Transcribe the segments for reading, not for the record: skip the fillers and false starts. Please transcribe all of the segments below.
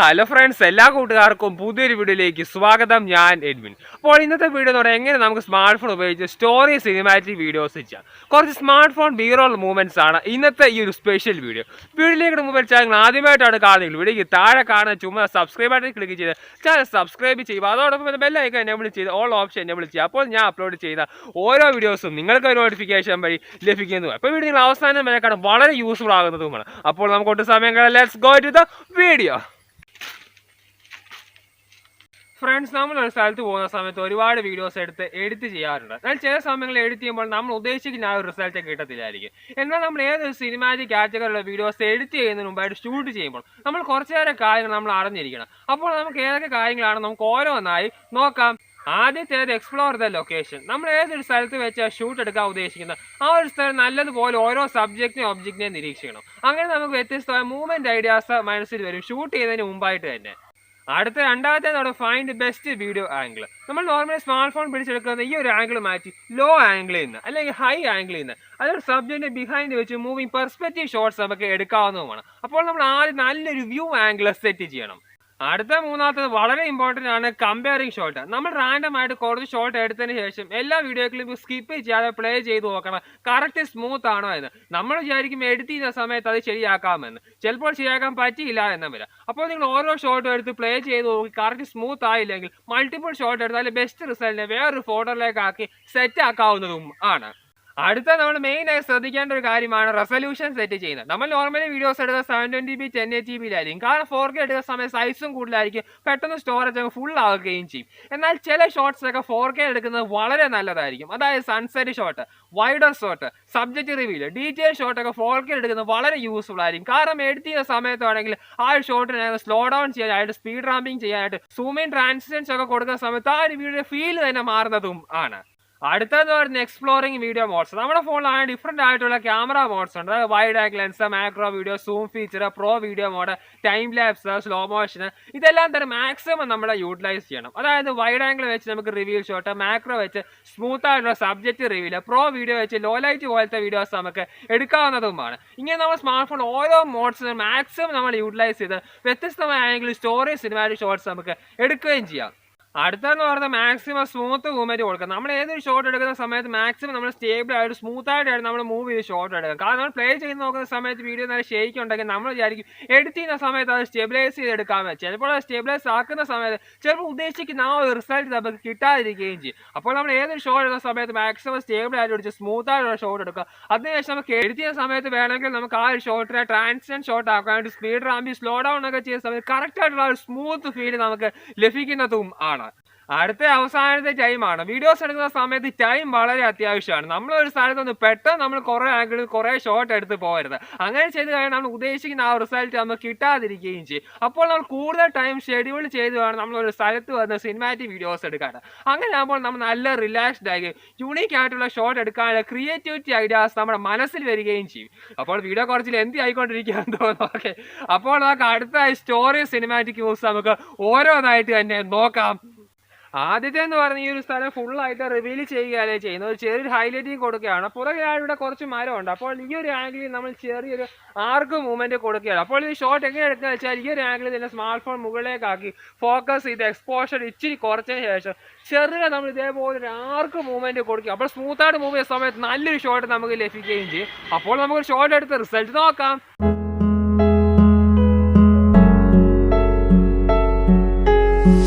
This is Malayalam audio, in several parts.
ഹലോ ഫ്രണ്ട്സ്, എല്ലാ കൂട്ടുകാർക്കും പുതിയൊരു വീഡിയോയിലേക്ക് സ്വാഗതം. ഞാൻ എഡ്വിൻ. അപ്പോൾ ഇന്നത്തെ വീഡിയോ എന്ന് പറഞ്ഞാൽ എങ്ങനെ നമുക്ക് സ്മാർട്ട് ഫോൺ ഉപയോഗിച്ച് സ്റ്റോറി സിനിമാറ്റിക് വീഡിയോസ് ചെയ്യാം. കുറച്ച് സ്മാർട്ട് ഫോൺ ബീറോൾ മൂവ്മെന്റ്സ് ആണ് ഇന്നത്തെ ഈ ഒരു സ്പെഷ്യൽ വീഡിയോ. വീഡിയോയിലേക്ക് മുമ്പ് ചാനൽ ആദ്യമായിട്ടാണ് കാണുന്നത്, വീഡിയോക്ക് താഴെ കാണുന്ന ചുമ്മാ സബ്സ്ക്രൈബ് ബട്ടൺ ക്ലിക്ക് ചെയ്ത് ചാനൽ സബ്സ്ക്രൈബ് ചെയ്യുക. അതോടൊപ്പം ബെല്ലൈക്കൺ എനേബിൾ ചെയ്ത് ഓൾ ഓപ്ഷൻ എനേബിൾ ചെയ്യുക. അപ്പോൾ ഞാൻ അപ്ലോഡ് ചെയ്ത ഓരോ വീഡിയോസും നിങ്ങൾക്ക് ഒരു നോട്ടിഫിക്കേഷൻ വഴി ലഭിക്കുന്നതും. അപ്പോൾ വീഡിയോ നിങ്ങൾ അവസാനം വരെ കാണാൻ വളരെ യൂസ്ഫുൾ ആകുന്നതുമാണ്. അപ്പോൾ നമുക്ക് ഒട്ടും സമയം കളയാതെ let's go to the video. Friends, നമ്മൾ ഒരു സ്ഥലത്ത് പോകുന്ന സമയത്ത് ഒരുപാട് വീഡിയോസ് എടുത്ത് എഡിറ്റ് ചെയ്യാറുണ്ട്. എന്നാൽ ചില സമയങ്ങളിൽ എഡിറ്റ് ചെയ്യുമ്പോൾ നമ്മൾ ഉദ്ദേശിക്കുന്ന ആ ഒരു റിസൾട്ട് കിട്ടത്തില്ലായിരിക്കും. എന്നാൽ നമ്മൾ ഏതൊരു സിനിമാറ്റിക് കാറ്റഗറിയിലുള്ള വീഡിയോസ് എഡിറ്റ് ചെയ്യുന്നതിന് മുമ്പായിട്ട് ഷൂട്ട് ചെയ്യുമ്പോൾ നമ്മൾ കുറച്ചേറെ കാര്യങ്ങൾ നമ്മൾ അറിഞ്ഞിരിക്കണം. അപ്പോൾ നമുക്ക് ഏതൊക്കെ കാര്യങ്ങളാണ് നമുക്ക് ഓരോന്നായി നോക്കാം. ആദ്യത്തേത് എക്സ്പ്ലോർ ദ ലൊക്കേഷൻ. നമ്മൾ ഏതൊരു സ്ഥലത്ത് വെച്ചാൽ ഷൂട്ട് എടുക്കാൻ ഉദ്ദേശിക്കുന്നത് ആ ഒരു സ്ഥലം നല്ലതുപോലെ ഓരോ സബ്ജക്റ്റിനെയും ഒബ്ജക്റ്റിനെയും നിരീക്ഷിക്കണം. അങ്ങനെ നമുക്ക് വ്യത്യസ്തമായ മൂവ്മെന്റ് ഐഡിയാസ് മനസ്സിൽ വരും ഷൂട്ട് ചെയ്യുന്നതിന് മുമ്പായിട്ട് തന്നെ. അടുത്ത രണ്ടാമത്തേതാണ് ഫൈൻഡ് ബെസ്റ്റ് വീഡിയോ ആംഗിൾ. നമ്മൾ നോർമലി സ്മാർട്ട് ഫോൺ പിടിച്ചെടുക്കുന്ന ഈ ഒരു ആംഗിൾ മാറ്റി ലോ ആംഗിളിൽ നിന്ന് അല്ലെങ്കിൽ ഹൈ ആംഗിളിൽ നിന്ന് അതൊരു സബ്ജക്റ്റ് ബിഹൈൻഡ് വെച്ച് മൂവിങ് പെർസ്പെക്റ്റീവ് ഷോട്ട്സ് നമുക്ക് എടുക്കാവുന്നതുമാണ്. അപ്പോൾ നമ്മൾ ആദ്യം നല്ലൊരു വ്യൂ ആംഗിൾ സെറ്റ് ചെയ്യണം. അടുത്ത മൂന്നാമത്തത് വളരെ ഇമ്പോർട്ടൻ്റ് ആണ് കമ്പയറിംഗ് ഷോട്ട്. നമ്മൾ റാൻഡം ആയിട്ട് കുറച്ച് ഷോട്ട് എടുത്തതിന് ശേഷം എല്ലാ വീഡിയോകളും സ്കിപ്പ് ചെയ്യാതെ പ്ലേ ചെയ്ത് നോക്കണം കറക്റ്റ് സ്മൂത്ത് ആണോ എന്ന്. നമ്മൾ വിചാരിക്കും എഡിറ്റ് ചെയ്യുന്ന സമയത്ത് അത് ശരിയാക്കാമെന്ന്, ചിലപ്പോൾ ശരിയാക്കാൻ പറ്റിയില്ല എന്ന് വരാം. അപ്പോൾ നിങ്ങൾ ഓരോ ഷോട്ടും എടുത്ത് പ്ലേ ചെയ്ത് നോക്കി കറക്റ്റ് സ്മൂത്ത് ആയില്ലെങ്കിൽ മൾട്ടിപ്പിൾ ഷോട്ട് എടുത്താൽ ബെസ്റ്റ് റിസൾട്ടിനെ വേറൊരു ഫോട്ടോയിലേക്ക് ആക്കി സെറ്റ് ആക്കാവുന്നതും ആണ്. അടുത്ത നമ്മൾ മെയിനായി ശ്രദ്ധിക്കേണ്ട ഒരു കാര്യമാണ് റെസൊല്യൂഷൻ സെറ്റ് ചെയ്യുന്നത്. നമ്മൾ നോർമലി വീഡിയോസ് എടുക്കുക 720p 1080p കാരണം 4K എടുക്കുന്ന സമയം സൈസും കൂടുതലായിരിക്കും, പെട്ടെന്ന് സ്റ്റോറേജ് ഒക്കെ ഫുൾ ആവുകയും ചെയ്യും. എന്നാൽ ചില ഷോട്ട്സ് ഒക്കെ 4K എടുക്കുന്നത് വളരെ നല്ലതായിരിക്കും. അതായത് sunset shot, wider shot, subject reveal, detail ഷോട്ടൊക്കെ 4K എടുക്കുന്നത് വളരെ യൂസ്ഫുൾ ആയിരിക്കും. കാരണം എഡിറ്റ് ചെയ്യുന്ന സമയത്താണെങ്കിൽ ആ ഒരു ഷോട്ടിനെ സ്ലോ ഡൗൺ ചെയ്യാനായിട്ട്, സ്പീഡ് റാമ്പിങ് ചെയ്യാനായിട്ട്, സൂം ഇൻ ട്രാൻസിഷൻസ് ഒക്കെ കൊടുക്കുന്ന സമയത്ത് ആ ഒരു വീഡിയോ ഫീൽ തന്നെ മാറുന്നതും ആണ്. അടുത്തത് പറയുന്നത് എക്സ്പ്ലോറിംഗ് വീഡിയോ മോഡ്സ്. നമ്മുടെ ഫോണിലാണ് ഡിഫറെൻ്റ് ആയിട്ടുള്ള ക്യാമറ മോഡ്സ് ഉണ്ട്. Wide angle lens, macro video, zoom feature, pro video mode, time lapse, slow motion, ഇതെല്ലാം തന്നെ മാക്സിമം നമ്മൾ യൂട്ടിലൈസ് ചെയ്യണം. അതായത് വൈഡ് ആംഗിൾ വെച്ച് നമുക്ക് റിവീൽ ഷോട്ട്, മാക്രോ വെച്ച് സ്മൂത്ത് ആയിട്ടുള്ള സബ്ജക്റ്റ് റിവീൽ, പ്രോ വീഡിയോ വെച്ച് ലോ ലൈറ്റ് പോലത്തെ വീഡിയോസ് നമുക്ക് എടുക്കാവുന്നതുമാണ്. ഇങ്ങനെ നമ്മൾ സ്മാർട്ട് ഫോൺ ഓരോ മോഡ്സിനും മാക്സിമം നമ്മൾ യൂട്ടിലൈസ് ചെയ്ത് വ്യത്യസ്തമായ ആംഗിൾ സ്റ്റോറി സിനിമാറ്റിക് ഷോട്ട്സ് നമുക്ക് എടുക്കുകയും ചെയ്യാം. അടുത്തെന്ന് പറയുന്നത് മാക്സിമം സ്മൂത്ത് മൂവ്മെന്റ് കൊടുക്കുക. നമ്മൾ ഏതൊരു ഷോട്ട് എടുക്കുന്ന സമയത്ത് മാക്സിമം നമ്മൾ സ്റ്റേബിൾ ആയിട്ട് സ്മൂത്ത് ആയിട്ടാണ് നമ്മൾ മൂവ് ചെയ്ത് ഷോട്ട് എടുക്കുക. കാരണം നമ്മൾ പ്ലേ ചെയ്ത് നോക്കുന്ന സമയത്ത് വീഡിയോ നല്ല ഷേക്ക് ഉണ്ടെങ്കിൽ നമ്മൾ വിചാരിക്കും എഡിറ്റ് ചെയ്യുന്ന സമയത്ത് അത് സ്റ്റെബിലൈസ് ചെയ്തെടുക്കാമെന്ന്. ചിലപ്പോൾ അത് സ്റ്റെബിലൈസ് ആക്കുന്ന സമയത്ത് ചിലപ്പോൾ ഉദ്ദേശിക്കുന്ന ആ ഒരു റിസൾട്ട് നമുക്ക് കിട്ടാതിരിക്കുകയും ചെയ്യും. അപ്പോൾ നമ്മൾ ഏതൊരു ഷോട്ട് എടുക്കുന്ന സമയത്ത് മാക്സിമം സ്റ്റേബിൾ ആയിട്ട് പിടിച്ച് സ്മൂത്ത് ആയിട്ടുള്ള ഷോട്ട് എടുക്കുക. അതിനുശേഷം നമുക്ക് എഡിറ്റ് ചെയ്യുന്ന സമയത്ത് വേണമെങ്കിൽ നമുക്ക് ആ ഒരു ഷോട്ടിനെ ട്രാൻസിഷൻ ഷോട്ട് ആക്കാനായിട്ട് സ്പീഡ് റാമ്പി സ്ലോ ഡൗൺ ഒക്കെ ചെയ്യുന്ന സമയത്ത് കറക്റ്റ് ആയിട്ടുള്ള ഒരു സ്മൂത്ത് ഫീൽ നമുക്ക് ലഭിക്കുന്നതും ആണ്. അടുത്ത അവസാനത്തെ ടൈമാണ്. വീഡിയോസ് എടുക്കുന്ന സമയത്ത് ടൈം വളരെ അത്യാവശ്യമാണ്. നമ്മളൊരു സ്ഥലത്ത് നിന്ന് പെട്ടെന്ന് നമ്മൾ കുറേ ആംഗിളിൽ കുറേ ഷോട്ട് എടുത്ത് പോകരുത്. അങ്ങനെ ചെയ്ത് കഴിഞ്ഞാൽ നമ്മൾ ഉദ്ദേശിക്കുന്ന ആ റിസൾട്ട് നമുക്ക് കിട്ടാതിരിക്കുകയും ചെയ്യും. അപ്പോൾ നമ്മൾ കൂടുതൽ ടൈം ഷെഡ്യൂൾ ചെയ്ത് വേണം നമ്മളൊരു സ്ഥലത്ത് വന്ന് സിനിമാറ്റിക് വീഡിയോസ് എടുക്കാൻ. അങ്ങനെ ആകുമ്പോൾ നമ്മൾ നല്ല റിലാക്സ്ഡ് ആയി യൂണീക്ക് ആയിട്ടുള്ള ഷോട്ട് എടുക്കാനുള്ള ക്രിയേറ്റിവിറ്റി ഐഡിയാസ് നമ്മുടെ മനസ്സിൽ വരികയും ചെയ്യും. അപ്പോൾ വീഡിയോ കുറച്ച് ലെന്തി ആയിക്കൊണ്ടിരിക്കുകയെന്ന് തോന്നുന്നു. ഓക്കെ, അപ്പോൾ നമുക്ക് അടുത്ത സ്റ്റോറി സിനിമാറ്റിക് ന്യൂസ് നമുക്ക് ഓരോന്നായിട്ട് തന്നെ നോക്കാം. ആദ്യത്തെ എന്ന് പറഞ്ഞ ഈ ഒരു സ്ഥലം ഫുള്ളായിട്ട് റിവീൽ ചെയ്യുകയല്ലേ ചെയ്യുന്നത്. ഒരു ചെറിയൊരു ഹൈലൈറ്റിങ് കൊടുക്കുകയാണ്. പുറകെ ഇവിടെ കുറച്ച് മരമുണ്ട്. അപ്പോൾ ഈ ഒരു ആംഗിളിൽ നമ്മൾ ചെറിയൊരു ആർക്ക് മൂവ്മെന്റ് കൊടുക്കുകയാണ്. അപ്പോൾ ഈ ഷോട്ട് എങ്ങനെ എടുക്കുക വെച്ചാൽ ഈ ഒരു ആംഗിളിൽ തന്നെ സ്മാർട്ട് ഫോൺ മുകളിലേക്കാക്കി ഫോക്കസ് ചെയ്ത് എക്സ്പോഷർ ഇച്ചിരി കുറച്ചതിന് ശേഷം ചെറിയ നമ്മൾ ഇതേപോലെ ഒരു ആർക്ക് മൂവ്മെന്റ് കൊടുക്കുക. അപ്പോൾ സ്മൂത്തായിട്ട് മൂവ് ചെയ്യുന്ന സമയത്ത് നല്ലൊരു ഷോട്ട് നമുക്ക് ലഭിക്കുകയും ചെയ്യും. അപ്പോൾ നമുക്ക് ഷോട്ട് എടുത്ത് റിസൾട്ട് നോക്കാം.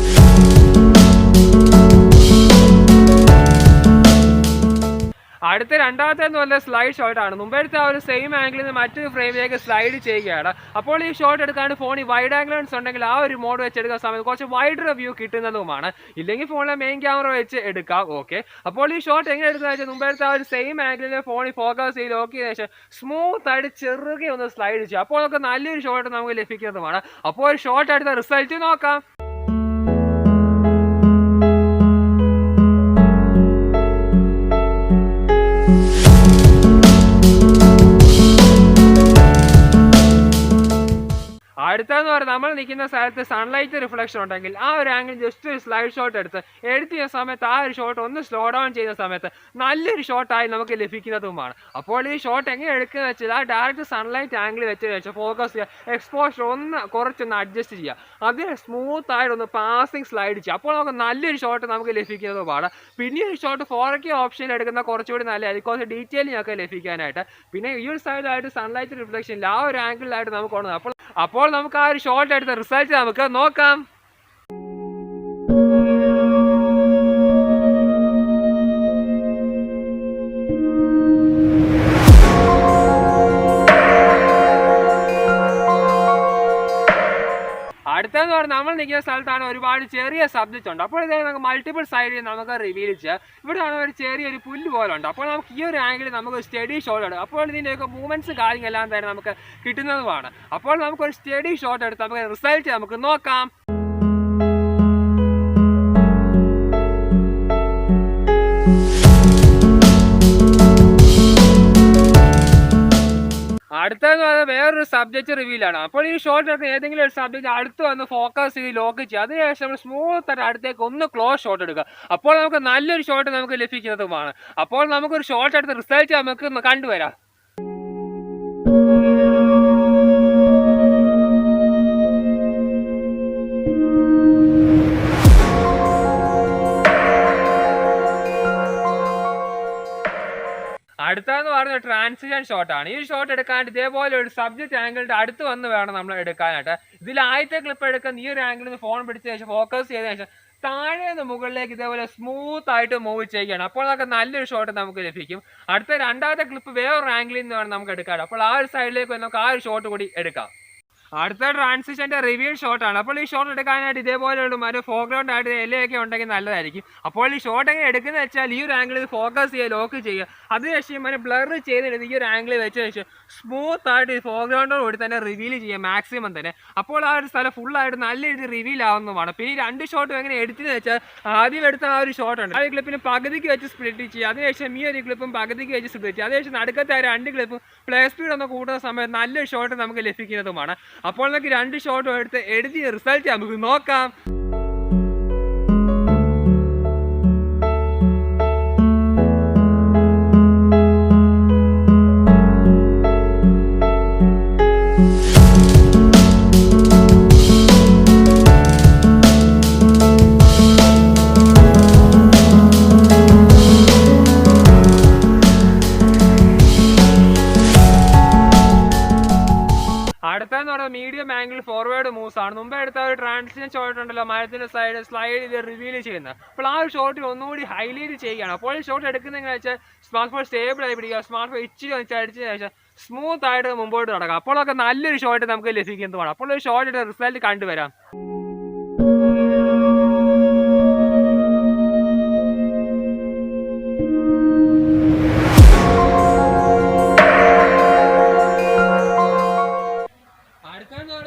അടുത്ത രണ്ടാമത്തെ എന്ന് പറഞ്ഞാൽ സ്ലൈഡ് ഷോട്ടാണ്. മുമ്പെടുത്ത ആ ഒരു സെയിം ആംഗിളിൽ നിന്ന് മറ്റൊരു ഫ്രെയിമിലേക്ക് സ്ലൈഡ് ചെയ്യുകയാണ്. അപ്പോൾ ഈ ഷോട്ട് എടുക്കാണ്ട് ഫോണിൽ വൈഡ് ആംഗിൾ ലെൻസ് ഉണ്ടെങ്കിൽ ആ ഒരു മോഡ് വെച്ച് എടുക്കുന്ന സമയത്ത് കുറച്ച് വൈഡർ വ്യൂ കിട്ടുന്നതുമാണ്. ഇല്ലെങ്കിൽ ഫോണിലെ മെയിൻ ക്യാമറ വെച്ച് എടുക്കാം. ഓക്കെ, അപ്പോൾ ഈ ഷോട്ട് എങ്ങനെ എടുക്കുന്ന വെച്ചാൽ മുമ്പെടുത്ത ആ ഒരു സെയിം ആംഗിളിൽ ഫോണിൽ ഫോക്കസ് ചെയ്ത് ലോക്ക് ചെയ്ത ശേഷം സ്മൂത്ത് ആയിട്ട് ചെറുകെ ഒന്ന് സ്ലൈഡ് ചെയ്യുക. അപ്പോൾ നമുക്ക് നല്ലൊരു ഷോട്ട് നമുക്ക് ലഭിക്കുന്നതുമാണ്. അപ്പോൾ ഒരു ഷോട്ട് എടുത്ത റിസൾട്ട് നോക്കാം. അടുത്തതെന്ന് പറഞ്ഞാൽ നമ്മൾ നിൽക്കുന്ന സ്ഥലത്ത് സൺലൈറ്റ് റിഫ്ലക്ഷൻ ഉണ്ടെങ്കിൽ ആ ഒരു ആംഗിൾ ജസ്റ്റ് ഒരു സ്ലൈഡ് ഷോട്ട് എടുത്ത് എഡിറ്റ് ചെയ്യുന്ന സമയത്ത് ആ ഒരു ഷോട്ട് ഒന്ന് സ്ലോ ഡൗൺ ചെയ്യുന്ന സമയത്ത് നല്ലൊരു ഷോട്ടായി നമുക്ക് ലഭിക്കുന്നതുമാണ്. അപ്പോൾ ഈ ഷോട്ട് എങ്ങനെ എടുക്കുന്നത് വെച്ചാൽ ആ ഡയറക്റ്റ് സൺലൈറ്റ് ആംഗിൾ വെച്ചതിന് ശേഷം ഫോക്കസ് ചെയ്യുക, എക്സ്പോഷർ കുറച്ചൊന്ന് അഡ്ജസ്റ്റ് ചെയ്യുക, അതിന് സ്മൂത്ത് ആയിട്ടൊന്ന് പാസിങ് സ്ലൈഡ് ചെയ്യുക. അപ്പോൾ നമുക്ക് നല്ലൊരു ഷോട്ട് നമുക്ക് ലഭിക്കുന്നതുമാണ്. പിന്നെ ഈ ഷോട്ട് 4K ഓപ്ഷനിൽ എടുക്കുന്ന കുറച്ചുകൂടി നല്ലതായിരിക്കും, കുറച്ച് ഡീറ്റെയിലിംഗ് ഒക്കെ ലഭിക്കാനായിട്ട്. പിന്നെ ഈ ഒരു സൈഡിലായിട്ട് സൺലൈറ്റ് റിഫ്ലക്ഷനിൽ ആ ഒരു ആംഗിളിലായിട്ട് നമുക്ക് കൊണ്ടുവന്നത്. അപ്പോൾ നമുക്ക് ആ ഒരു ഷോട്ട് എടുത്ത റിസൾട്ട് നമുക്ക് നോക്കാം. അടുത്തതെന്ന് പറഞ്ഞാൽ നമ്മൾ നിൽക്കുന്ന സ്ഥലത്താണ് ഒരുപാട് ചെറിയ സബ്ജക്റ്റ് ഉണ്ട്. അപ്പോൾ ഇതേ നമുക്ക് മൾട്ടിപ്പിൾ സൈഡിൽ നമുക്ക് റിവീൽ ചെയ്യാം. ഇവിടെയാണ് ഒരു ചെറിയൊരു പുല്ല് പോലെ ഉണ്ട്. അപ്പോൾ നമുക്ക് ഈ ഒരു ആംഗിളിൽ നമുക്ക് സ്റ്റഡി ഷോട്ട് എടുക്കാം. അപ്പോൾ ഇതിൻ്റെയൊക്കെ മൂവ്മെൻറ്റ്സ് കാര്യങ്ങളെല്ലാം തന്നെ നമുക്ക് കിട്ടുന്നതുമാണ്. അപ്പോൾ നമുക്കൊരു സ്റ്റഡി ഷോട്ട് എടുത്ത് നമുക്ക് റിസൾട്ട് നമുക്ക് നോക്കാം. അടുത്തതെന്ന് പറഞ്ഞാൽ വേറൊരു സബ്ജക്റ്റ് റിവീലാണ്. അപ്പോൾ ഈ ഷോട്ട് എടുത്ത് ഏതെങ്കിലും ഒരു സബ്ജക്റ്റ് അടുത്ത് വന്ന് ഫോക്കസ് ചെയ്ത് ലോക്ക് ചെയ്യുക. അതിനുശേഷം നമ്മൾ സ്മൂത്ത് ആയിട്ട് അടുത്തേക്ക് ഒന്ന് ക്ലോസ് ഷോട്ട് എടുക്കുക. അപ്പോൾ നമുക്ക് നല്ലൊരു ഷോട്ട് നമുക്ക് ലഭിക്കുന്നതുമാണ്. അപ്പോൾ നമുക്കൊരു ഷോട്ട് എടുത്ത് റിസൾട്ട് നമുക്ക് കണ്ടുവരാം. അടുത്തതെന്ന് പറഞ്ഞ ട്രാൻസിഷൻ ഷോട്ടാണ്. ഈ ഷോട്ട് എടുക്കാനായിട്ട് ഇതേപോലെ ഒരു സബ്ജക്റ്റ് ആംഗിളിന്റെ അടുത്ത് വന്ന് വേണം നമ്മൾ എടുക്കാനായിട്ട്. ഇതിൽ ആദ്യത്തെ ക്ലിപ്പ് എടുക്കുന്ന ഈ ഒരു ആംഗിളിൽ നിന്ന് ഫോൺ പിടിച്ച ശേഷം ഫോക്കസ് ചെയ്ത ശേഷം താഴെ നിന്ന് മുകളിലേക്ക് ഇതേപോലെ സ്മൂത്ത് ആയിട്ട് മൂവ് ചെയ്യുകയാണ്. അപ്പോൾ നമുക്ക് നല്ലൊരു ഷോട്ട് നമുക്ക് ലഭിക്കും. അടുത്ത രണ്ടാമത്തെ ക്ലിപ്പ് വേറൊരു ആംഗിളിൽ നിന്ന് വേണം നമുക്ക് എടുക്കാൻ. അപ്പോൾ ആ ഒരു സൈഡിലേക്ക് നമുക്ക് ആ ഒരു ഷോട്ട് കൂടി എടുക്കാം. അടുത്ത ട്രാൻസിഷൻ്റെ റിവീൽ ഷോട്ടാണ്. അപ്പോൾ ഈ ഷോട്ട് എടുക്കാനായിട്ട് ഇതേപോലെ ഒരു ഫോർഗ്രൗണ്ട് ആയിട്ട് ഇലയൊക്കെ ഉണ്ടെങ്കിൽ നല്ലതായിരിക്കും. അപ്പോൾ ഈ ഷോട്ട് എങ്ങനെ എടുക്കുന്നത് വെച്ചാൽ ഈ ഒരു ആംഗിളിൽ ഫോക്കസ് ചെയ്യുക, ലോക്ക് ചെയ്യുക, അതിനുശേഷം ബ്ലർ ചെയ്തിട്ട് ഈ ഒരു ആംഗിളിൽ വെച്ച ശേഷം സ്മൂത്ത് ആയിട്ട് ഫോർഗ്രൗണ്ടോട് കൂടി തന്നെ റിവീൽ ചെയ്യുക മാക്സിമം തന്നെ. അപ്പോൾ ആ ഒരു സ്ഥലം ഫുള്ളായിട്ട് നല്ല രീതിയിൽ റിവീൽ ആവുന്നതാണ്. പിന്നെ ഈ രണ്ട് ഷോട്ടും എങ്ങനെ എടുത്തതെന്ന് വെച്ചാൽ ആദ്യം എടുത്ത ആ ഒരു ഷോട്ടുണ്ട്, ആ ഒരു ക്ലിപ്പിന് പകുതിക്ക് വെച്ച് സ്പ്ലിറ്റ് ചെയ്യുക, അതിനുശേഷം ഈ ഒരു ക്ലിപ്പും പകുതിക്ക് വെച്ച് സ്പ്ലിറ്റ് ചെയ്യുക, അതിനുശേഷം നടുക്കത്തെ ആ രണ്ട് ക്ലിപ്പും പ്ലേ സ്പീഡ് ഒന്ന് കൂട്ടുന്ന സമയത്ത് നല്ലൊരു ഷോട്ട് നമുക്ക് ലഭിക്കുന്നതുമാണ്. അപ്പോൾ നമുക്ക് രണ്ട് ഷോട്ടും എടുത്ത് എഴുതി റിസൾട്ട് നമുക്ക് നോക്കാം. അടുത്തെന്ന് പറയുന്നത് മീഡിയം ആംഗിൾ ഫോർവേഡ് മൂവ്സ് ആണ്. മുമ്പേ എടുത്ത ഒരു ട്രാൻസിഷൻ ഷോട്ട് ഉണ്ടല്ലോ, മരത്തിന്റെ സൈഡ് സ്ലൈഡ് ചെയ്ത് റിവീൽ ചെയ്യുന്നത്. അപ്പോൾ ആ ഒരു ഷോട്ട് ഒന്നുകൂടി ഹൈലൈറ്റ് ചെയ്യുകയാണ്. അപ്പോൾ ഈ ഷോട്ട് എടുക്കുന്നതെന്ന് വെച്ചാൽ സ്മാർട്ട് ഫോൺ സ്റ്റേബിൾ ആയി പിടിക്കുക, സ്മാർട്ട് ഫോൺ ഇച്ചിരി അടിച്ചതിന് ശേഷം സ്മൂത്ത് ആയിട്ട് മുമ്പോട്ട് നടക്കാം. അപ്പോഴൊക്കെ നല്ലൊരു ഷോട്ട് നമുക്ക് ലഭിക്കുന്നതുമാണ്. അപ്പോൾ ഒരു ഷോട്ടിന്റെ റിസൾട്ട് കണ്ടുവരാം.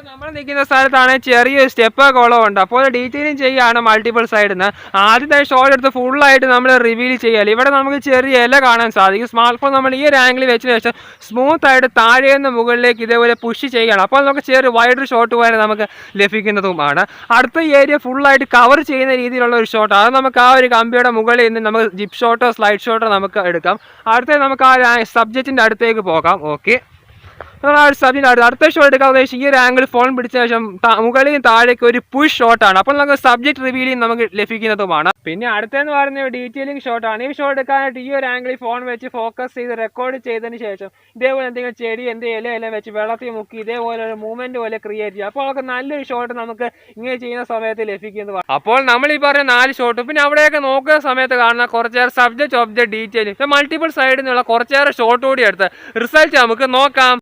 നമ്മൾ നിൽക്കുന്ന സ്ഥലത്താണ് ചെറിയൊരു സ്റ്റെപ്പ് കുളമുണ്ട്. അപ്പോൾ ഡീറ്റെയിലിംഗ് ചെയ്യുകയാണ് മൾട്ടിപ്പിൾ സൈഡിൽ നിന്ന്. ആദ്യത്തെ ഷോട്ട് എടുത്ത് ഫുള്ളായിട്ട് നമ്മൾ റിവീൽ ചെയ്യാൽ. ഇവിടെ നമുക്ക് ചെറിയ ഇല കാണാൻ സാധിക്കും. സ്മാർട്ട് ഫോൺ നമ്മൾ ഈ ഒരു ആംഗിളിൽ വെച്ചതിന് ശേഷം സ്മൂത്ത് ആയിട്ട് താഴെ നിന്ന് മുകളിലേക്ക് ഇതേപോലെ പുഷ് ചെയ്യുകയാണ്. അപ്പോൾ നമുക്ക് ചെറിയ വൈഡർ ഷോട്ട് വരെ നമുക്ക് ലഭിക്കുന്നതുമാണ്. അടുത്ത ഏരിയ ഫുള്ളായിട്ട് കവർ ചെയ്യുന്ന രീതിയിലുള്ള ഒരു ഷോട്ട്, അത് നമുക്ക് ആ ഒരു കമ്പിയുടെ മുകളിൽ നിന്ന് നമുക്ക് ജിപ്പ് ഷോട്ടോ സ്ലൈഡ് ഷോട്ടോ നമുക്ക് എടുക്കാം. അടുത്ത നമുക്ക് ആ സബ്ജക്റ്റിൻ്റെ അടുത്തേക്ക് പോകാം. ഓക്കെ, അടുത്ത ഷോട്ട് എടുക്കാൻ ഉദ്ദേശിച്ച് ഈ ഒരു ആംഗിൾ ഫോൺ പിടിച്ച ശേഷം മുകളിൽ താഴേക്ക് ഒരു പുഷ് ഷോട്ടാണ്. അപ്പോൾ നമുക്ക് സബ്ജക്ട് റിവീലിംഗ് നമുക്ക് ലഭിക്കുന്നതുമാണ്. പിന്നെ അടുത്തെന്ന് പറയുന്ന ഡീറ്റെയിലിംഗ് ഷോട്ടാണ്. ഈ ഷോട്ട് എടുക്കാനായിട്ട് ഈ ഒരു ആംഗിളിൽ ഫോൺ വെച്ച് ഫോക്കസ് ചെയ്ത് റെക്കോർഡ് ചെയ്തതിന് ശേഷം ഇതേപോലെ എന്തെങ്കിലും ചെടി ഇല വെച്ച് വെള്ളത്തിൽ മുക്കി ഇതേപോലെ ഒരു മൂവ്മെന്റ് പോലെ ക്രിയേറ്റ് ചെയ്യുക. അപ്പോൾ നമുക്ക് നല്ലൊരു ഷോട്ട് നമുക്ക് ഇങ്ങനെ ചെയ്യുന്ന സമയത്ത് ലഭിക്കുന്നതാണ്. അപ്പോൾ നമ്മൾ ഈ പറഞ്ഞ 4 ഷോട്ട്, പിന്നെ അവിടെയൊക്കെ നോക്കുന്ന സമയത്ത് കാണുന്ന കുറച്ചേറെ സബ്ജക്ട് ഒബ്ജക്ട് ഡീറ്റെയിലിംഗ് മൾട്ടിപ്പിൾ സൈഡിൽ നിന്നുള്ള കുറച്ചേറെ ഷോട്ട് കൂടി എടുത്ത് റിസൾട്ട് നമുക്ക് നോക്കാം.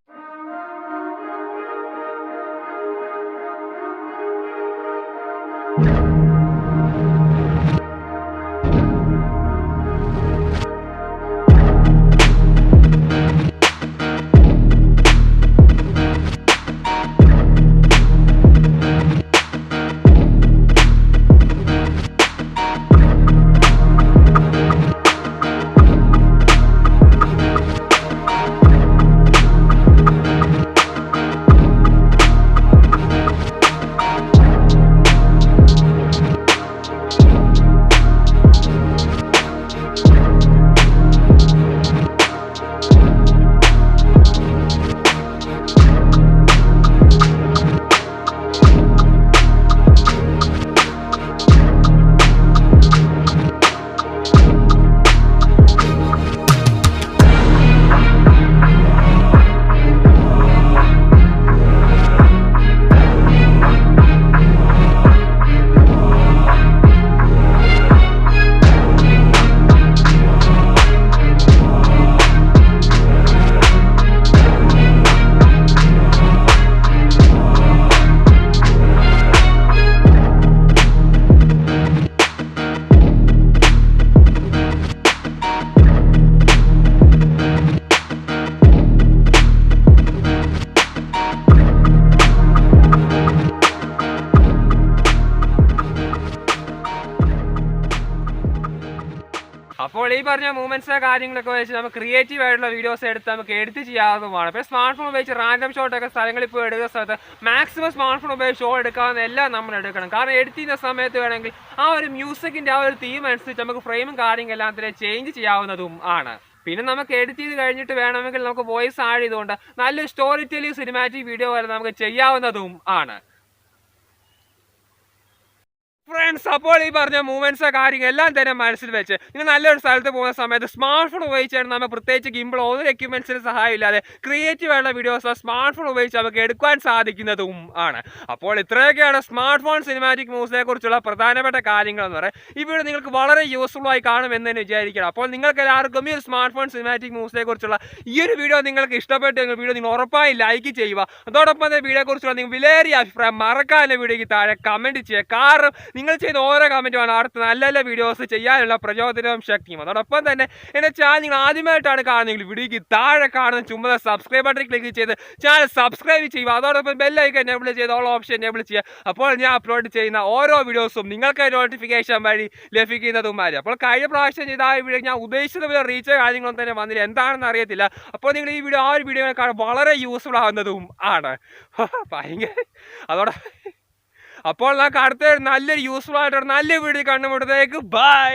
അപ്പോൾ ഈ പറഞ്ഞ മൂവ്മെന്റ്സ് കാര്യങ്ങളൊക്കെ വെച്ച് നമുക്ക് ക്രിയേറ്റീവ് ആയിട്ടുള്ള വീഡിയോസ് എടുത്ത് നമുക്ക് എഡിറ്റ് ചെയ്യാവുന്നതാണ്. ഇപ്പോൾ സ്മാർട്ട് ഫോൺ ഉപയോഗിച്ച് റാൻഡം ഷോട്ടൊക്കെ സ്ഥലങ്ങളിൽ പോയി എടുക്കുന്ന സ്ഥലത്ത് മാക്സിമം സ്മാർട്ട് ഫോൺ ഉപയോഗിച്ച് ഷോ എടുക്കാവുന്ന എല്ലാം നമ്മൾ എടുക്കണം. കാരണം എഡിറ്റ് ചെയ്യുന്ന സമയത്ത് വേണമെങ്കിൽ ആ ഒരു മ്യൂസിക്കിന്റെ ആ ഒരു തീം അനുസരിച്ച് നമുക്ക് ഫ്രെയിമും കാര്യങ്ങളെല്ലാം തന്നെ ചേഞ്ച് ചെയ്യാവുന്നതും ആണ്. പിന്നെ നമുക്ക് എഡിറ്റ് ചെയ്ത് കഴിഞ്ഞിട്ട് വേണമെങ്കിൽ നമുക്ക് വോയിസ് ആഡ് ചെയ്തുകൊണ്ട് നല്ലൊരു സ്റ്റോറി ടെല്ലിംഗ് സിനിമാറ്റിക് വീഡിയോ വരെ നമുക്ക് ചെയ്യാവുന്നതും ആണ്. ഫ്രണ്ട്സ്, അപ്പോൾ ഈ പറഞ്ഞ മൂവ്മെന്റ്സ് കാര്യങ്ങൾ എല്ലാം തന്നെ മനസ്സിൽ വെച്ച് നിങ്ങൾ നല്ലൊരു സ്ഥലത്ത് പോകുന്ന സമയത്ത് സ്മാർട്ട് ഫോൺ ഉപയോഗിച്ചാണ് നമ്മൾ പ്രത്യേകിച്ച് ഗിംബിൾ ഓരോ എക്യുപ്മെന്റ്സിന് സഹായം ഇല്ലാതെ ക്രിയേറ്റീവ് ആയിട്ടുള്ള വീഡിയോസ് സ്മാർട്ട് ഫോൺ ഉപയോഗിച്ച് നമുക്ക് എടുക്കാൻ സാധിക്കുന്നതും ആണ്. അപ്പോൾ ഇത്രയൊക്കെയാണ് സ്മാർട്ട് ഫോൺ സിനിമാറ്റിക് മൂവ്സിനെ കുറിച്ചുള്ള പ്രധാനപ്പെട്ട കാര്യങ്ങൾ എന്ന് പറയാം. ഈ വീഡിയോ നിങ്ങൾക്ക് വളരെ യൂസ്ഫുൾ ആയി കാണുമെന്ന് തന്നെ വിചാരിക്കണം. അപ്പോൾ നിങ്ങൾക്ക് എല്ലാവർക്കും ഈ സ്മാർട്ട് ഫോൺ സിനിമാറ്റിക് മൂവ്സിനെ കുറിച്ചുള്ള ഈ ഒരു വീഡിയോ നിങ്ങൾക്ക് ഇഷ്ടപ്പെട്ടെങ്കിൽ വീഡിയോ നിങ്ങൾ ഉറപ്പായി ലൈക്ക് ചെയ്യുക. അതോടൊപ്പം തന്നെ വീഡിയോ കുറിച്ചുള്ള നിങ്ങൾ വിലയേറിയ അഭിപ്രായം മറക്കാതെ വീഡിയോയ്ക്ക് താഴെ കമന്റ് ചെയ്യുക. കാരണം നിങ്ങൾ ചെയ്ത ഓരോ കമന്റുമാണ് അടുത്ത നല്ല നല്ല വീഡിയോസ് ചെയ്യാനുള്ള പ്രചോദനവും ശക്തിയും. അതോടൊപ്പം തന്നെ എൻ്റെ ചാനൽ നിങ്ങൾ ആദ്യമായിട്ടാണ് കാണുന്നതെങ്കിൽ വീഡിയോയ്ക്ക് താഴെ കാണുന്ന ചുമത സബ്സ്ക്രൈബ് ബട്ടൺ ക്ലിക്ക് ചെയ്ത് ചാനൽ സബ്സ്ക്രൈബ് ചെയ്യുക. അതോടൊപ്പം ബെല്ലൈക്കൺ എനേബിൾ ചെയ്ത് ഓൾ ഓപ്ഷൻ എനേബിൾ ചെയ്യുക. അപ്പോൾ ഞാൻ അപ്ലോഡ് ചെയ്യുന്ന ഓരോ വീഡിയോസും നിങ്ങൾക്ക് നോട്ടിഫിക്കേഷൻ വഴി ലഭിക്കുന്നതുമായിരിക്കും. അപ്പോൾ കഴിഞ്ഞ പ്രാവശ്യം ചെയ്ത ആ വീഡിയോ ഞാൻ ഉദ്ദേശിച്ച പോലെ റീച്ച് കാര്യങ്ങളൊന്നും തന്നെ വന്നില്ല, എന്താണെന്ന് അറിയത്തില്ല. അപ്പോൾ നിങ്ങൾ ഈ വീഡിയോ ആ ഒരു വീഡിയോ കാണാൻ വളരെ യൂസ്ഫുൾ ആവുന്നതും ആണ്. ഭയങ്കര അതോടെ അപ്പോൾ നമുക്ക് അടുത്ത നല്ലൊരു യൂസ്ഫുൾ ആയിട്ടൊരു നല്ല വീഡിയോ കണ്ടുമുട്ടത്തേക്ക് ബൈ.